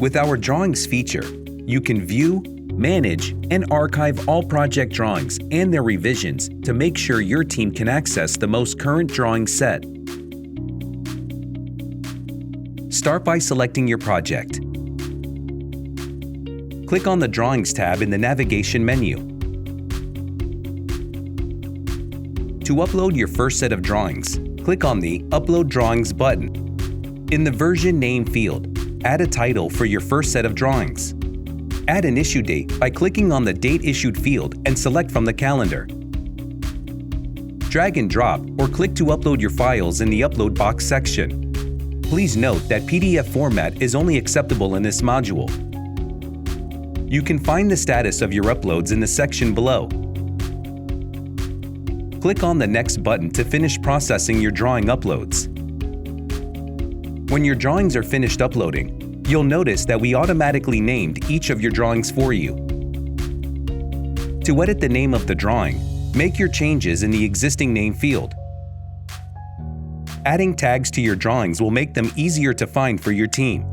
With our Drawings feature, you can view, manage, and archive all project drawings and their revisions to make sure your team can access the most current drawing set. Start by selecting your project. Click on the Drawings tab in the navigation menu. To upload your first set of drawings, click on the Upload Drawings button. In the version name field, add a title for your first set of drawings. Add an issue date by clicking on the Date Issued field and select from the calendar. Drag and drop or click to upload your files in the Upload box section. Please note that PDF format is only acceptable in this module. You can find the status of your uploads in the section below. Click on the Next button to finish processing your drawing uploads. When your drawings are finished uploading, you'll notice that we automatically named each of your drawings for you. To edit the name of the drawing, make your changes in the existing name field. Adding tags to your drawings will make them easier to find for your team.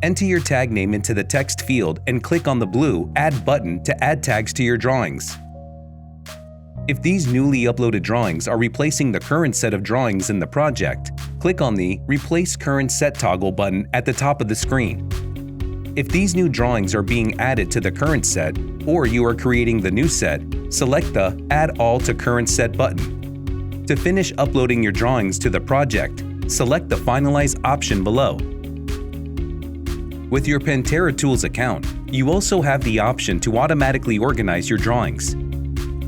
Enter your tag name into the text field and click on the blue Add button to add tags to your drawings. If these newly uploaded drawings are replacing the current set of drawings in the project, click on the Replace Current Set toggle button at the top of the screen. If these new drawings are being added to the current set, or you are creating the new set, select the Add All to Current Set button. To finish uploading your drawings to the project, select the Finalize option below. With your Pantera Tools account, you also have the option to automatically organize your drawings.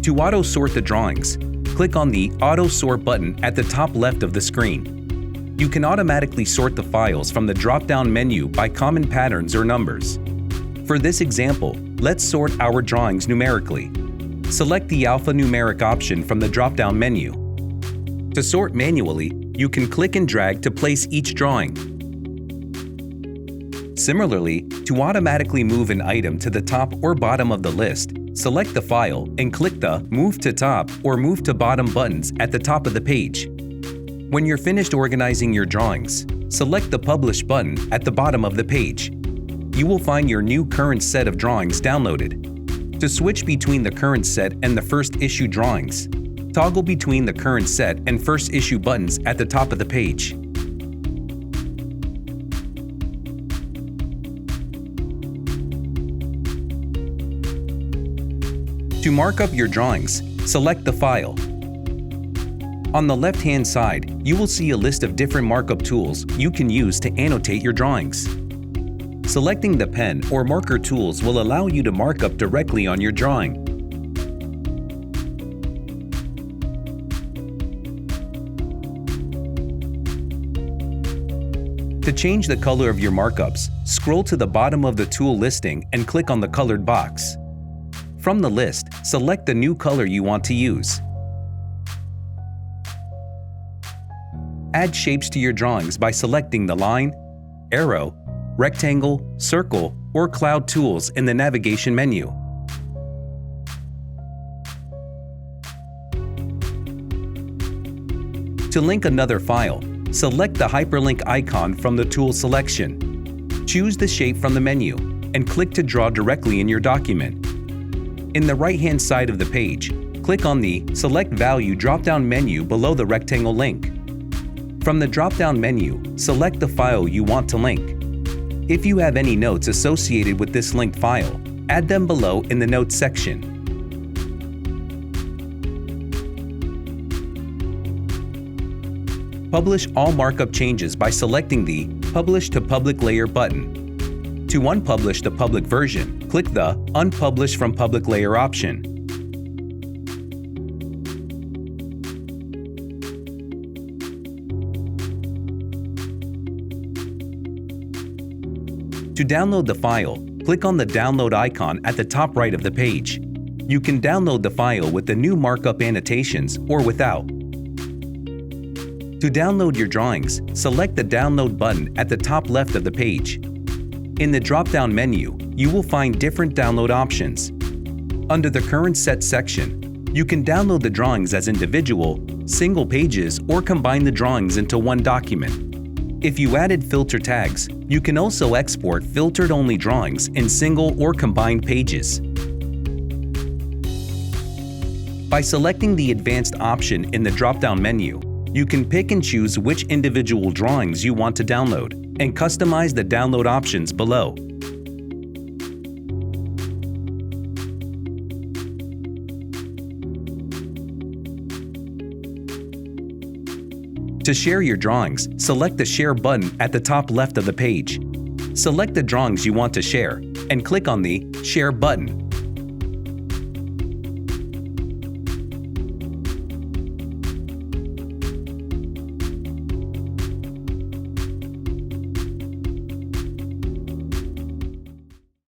To auto-sort the drawings, click on the Auto Sort button at the top left of the screen. You can automatically sort the files from the drop-down menu by common patterns or numbers. For this example, let's sort our drawings numerically. Select the alphanumeric option from the drop-down menu. To sort manually, you can click and drag to place each drawing. Similarly, to automatically move an item to the top or bottom of the list, select the file and click the Move to Top or Move to Bottom buttons at the top of the page. When you're finished organizing your drawings, select the Publish button at the bottom of the page. You will find your new current set of drawings downloaded. To switch between the current set and the first issue drawings, toggle between the current set and first issue buttons at the top of the page. To mark up your drawings, select the file. On the left-hand side, you will see a list of different markup tools you can use to annotate your drawings. Selecting the pen or marker tools will allow you to mark up directly on your drawing. To change the color of your markups, scroll to the bottom of the tool listing and click on the colored box. From the list, select the new color you want to use. Add shapes to your drawings by selecting the line, arrow, rectangle, circle, or cloud tools in the navigation menu. To link another file, select the hyperlink icon from the tool selection. Choose the shape from the menu and click to draw directly in your document. In the right-hand side of the page, click on the Select Value drop-down menu below the rectangle link. From the drop-down menu, select the file you want to link. If you have any notes associated with this linked file, add them below in the Notes section. Publish all markup changes by selecting the Publish to Public Layer button. To unpublish the public version, click the Unpublish from Public Layer option. To download the file, click on the download icon at the top right of the page. You can download the file with the new markup annotations or without. To download your drawings, select the Download button at the top left of the page. In the drop-down menu, you will find different download options. Under the Current Set section, you can download the drawings as individual, single pages, or combine the drawings into one document. If you added filter tags, you can also export filtered-only drawings in single or combined pages. By selecting the Advanced option in the drop-down menu, you can pick and choose which individual drawings you want to download and customize the download options below. To share your drawings, select the Share button at the top left of the page. Select the drawings you want to share and click on the Share button.